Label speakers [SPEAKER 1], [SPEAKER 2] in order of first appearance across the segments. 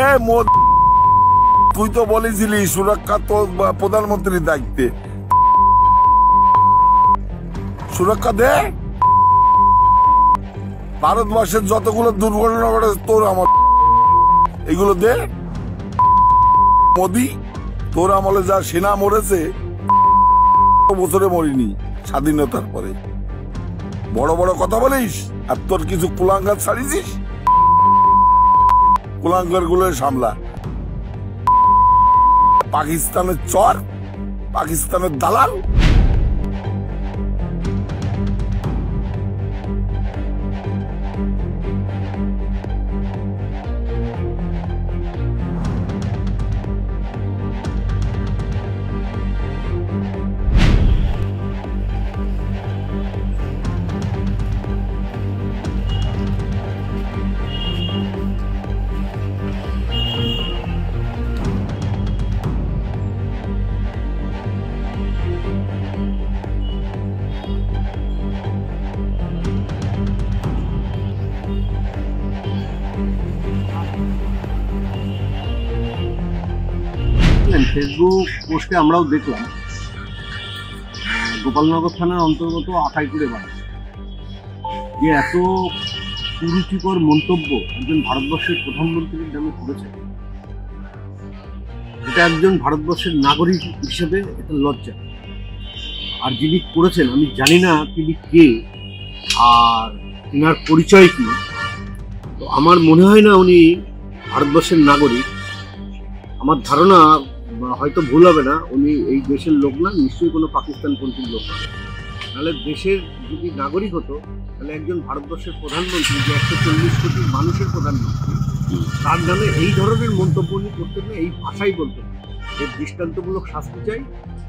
[SPEAKER 1] এ মোদি, তুই তো বলেছিলি সুরক্ষা তো প্রধানমন্ত্রীর দায়িত্বে, সুরক্ষা দে। ভারতবর্ষের যতগুলো দুর্ঘটনা ঘটেছে তোর আমার, এগুলো দে। মোদি, তোর আমলে যা সেনা মরেছে বছরে মরিনি স্বাধীনতার পরে। বড় বড় কথা বলিস আর তোর কিছু কুলাঙ্গার ছাড়িয়েছিস, কুলাঙ্গার গুলো সামলা। পাকিস্তানের চর, পাকিস্তানের দালাল।
[SPEAKER 2] ফেসবুক পোস্টে আমরাও দেখলাম গোপালনগর থানার অন্তর্গত আকাইপুরে বাড়ি, যে এত কুরুচিকর মন্তব্য একজন ভারতবর্ষের প্রধানমন্ত্রীর নামে করেছে, এটা একজন ভারতবর্ষের নাগরিক হিসেবে এটা লজ্জা। আর যিনি করেছেন আমি জানি না তিনি কে আর তিনার পরিচয় কি, তো আমার মনে হয় না উনি ভারতবর্ষের নাগরিক। আমার ধারণা, হয়তো ভুল হবে না, উনি এই দেশের লোক না, নিশ্চয়ই কোনো পাকিস্তানপন্থীর লোক না। তাহলে দেশের যদি নাগরিক হতো তাহলে একজন ভারতবর্ষের প্রধানমন্ত্রী, যে 140 কোটি মানুষের প্রধানমন্ত্রী, তার নামে এই ধরনের মন্তব্য উনি করতেন না, এই ভাষাই বলতেন। এর দৃষ্টান্তমূলক শাস্তি চাই,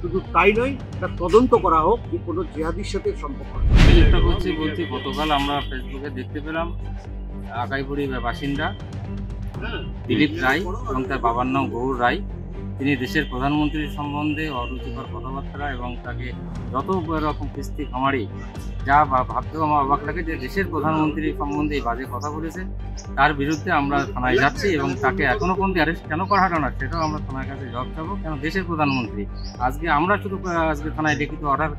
[SPEAKER 2] শুধু তাই নয়, এটা তদন্ত করা হোক যে কোনো জিহাদির সাথে সম্পর্ক।
[SPEAKER 3] বলছি গতকাল আমরা ফেসবুকে দেখতে পেলাম আকাইপুরের বাসিন্দা দিলীপ রায় এবং তার বাবার নাম গৌর রায়, তিনি দেশের প্রধানমন্ত্রীর সম্বন্ধে অরুচিকর কথাবার্তা এবং তাকে যত রকম কিস্তি খামারি, যা ভাবতেও আমার অবাক লাগে যে দেশের প্রধানমন্ত্রীর সম্বন্ধে এই বাজে কথা বলেছে, তার বিরুদ্ধে আমরা থানায় যাচ্ছি এবং তাকে এখনো পর্যন্ত অ্যারেস্ট কেন করা হলো না সেটাও আমরা থানার কাছে জবাব চাবো। কেন দেশের প্রধানমন্ত্রী, আজকে আমরা শুধু আজকে থানায় লিখিত অর্ডার,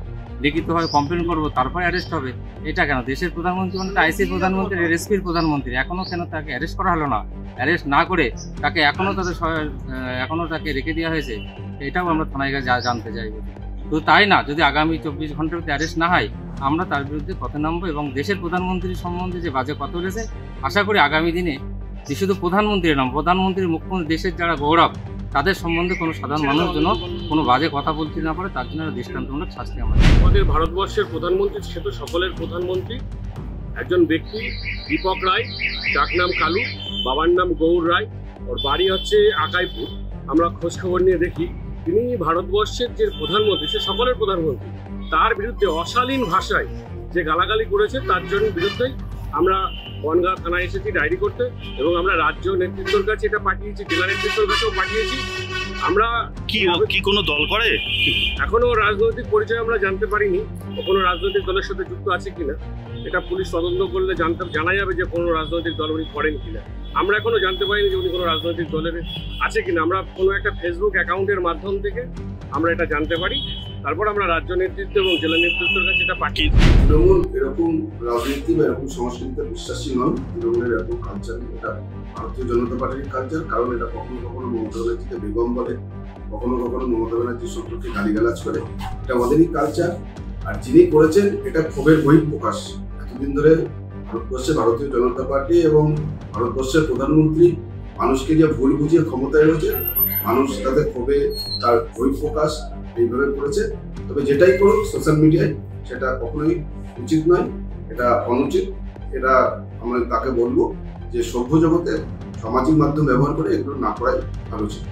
[SPEAKER 3] লিখিতভাবে কমপ্লেন করবো তারপরে অ্যারেস্ট হবে, এটা কেন? দেশের প্রধানমন্ত্রী মানে আইসির প্রধানমন্ত্রী, এসপির প্রধানমন্ত্রী, এখনো কেন তাকে অ্যারেস্ট করা হলো না? অ্যারেস্ট না করে তাকে এখনো তাকে রেখে দেওয়া হয়েছে, এটাও আমরা থানায় জানতে চাইব। তো তাই না, যদি আগামী 24 ঘন্টার মধ্যে অ্যারেস্ট না হয় আমরা তার বিরুদ্ধে পথে নামবো এবং দেশের প্রধানমন্ত্রীর সম্বন্ধে যে বাজে কথা বলেছে, আশা করি আগামী দিনে যে শুধু প্রধানমন্ত্রীর নাম, প্রধানমন্ত্রী, মুখ্যমন্ত্রী, দেশের যারা গৌরব, তাদের সম্বন্ধে কোনো সাধারণ মানুষ যেন কোনো বাজে কথা বলতে না পারে, তার জন্য দৃষ্টান্তমূলক শাস্তি
[SPEAKER 4] আমাদের ভারতবর্ষের প্রধানমন্ত্রী, সে তো সকলের প্রধানমন্ত্রী। একজন ব্যক্তি দীপক রায়, ডাক নাম কালু, বাবার নাম গৌর রায়, ওর বাড়ি হচ্ছে আকাইপুর। আমরা খোঁজখবর নিয়ে দেখি তিনি ভারতবর্ষের যে প্রধানমন্ত্রী, সে সকলের প্রধানমন্ত্রী, তার বিরুদ্ধে অশালীন ভাষায় যে গালাগালি করেছে তার জন্য বিরুদ্ধেই আমরা বনগাঁ থানায় এসেছি ডায়েরি করতে, এবং আমরা রাজ্য নেতৃত্বের কাছে এটা পাঠিয়েছি, জেলা নেতৃত্বের কাছেও পাঠিয়েছি। আমরা
[SPEAKER 5] কি কোনো দল করে?
[SPEAKER 4] এখনো রাজনৈতিক পরিচয় আমরা জানতে পারিনি, কোনো রাজনৈতিক দলের সাথে যুক্ত আছে কিনা, এটা পুলিশ তদন্ত করলে জানা যাবে যে কোনো রাজনৈতিক দল উনি করেন কিনা। আমরা এখনো জানতে পারিনি যে উনি কোনো রাজনৈতিক দলের আছে কিনা। আমরা কোনো একটা ফেসবুক অ্যাকাউন্টের মাধ্যম থেকে আমরা এটা জানতে পারি, তারপর আমরা রাজ্য নেতৃত্ব এবং জেলা নেতৃত্বের কাছে এটা পাঠিয়ে।
[SPEAKER 6] তৃণমূল এরকম রাজনীতি বা এরকম সংস্কৃতিতে বিশ্বাসী নয়, তৃণমূলের এরকম কালচার, এটা ভারতীয় জনতা পার্টির কালচার। কারণ এটা কখনো কখনো মমতা ব্যানার্জিকে বেগম বলে, কখনো কখনো মমতা ব্যানার্জি সম্পর্কে গালিগালাজ করে, এটা আমাদেরই কালচার। আর যিনি করেছেন এটা ক্ষোভের বহিঃপ্রকাশ। এতদিন ধরে ভারতবর্ষে ভারতীয় জনতা পার্টি এবং ভারতবর্ষের প্রধানমন্ত্রী মানুষকে যে ভুল বুঝিয়ে ক্ষমতায় রয়েছে, মানুষ তাদের ক্ষোভে তার বহিঃপ্রকাশ এইভাবে করেছে। তবে যেটাই করুক সোশ্যাল মিডিয়ায়, সেটা কখনোই উচিত নয়, এটা অনুচিত। এটা আমরা তাকে বলবো যে সভ্য জগতে সামাজিক মাধ্যম ব্যবহার করে এগুলো না করাই ভালো ছিল।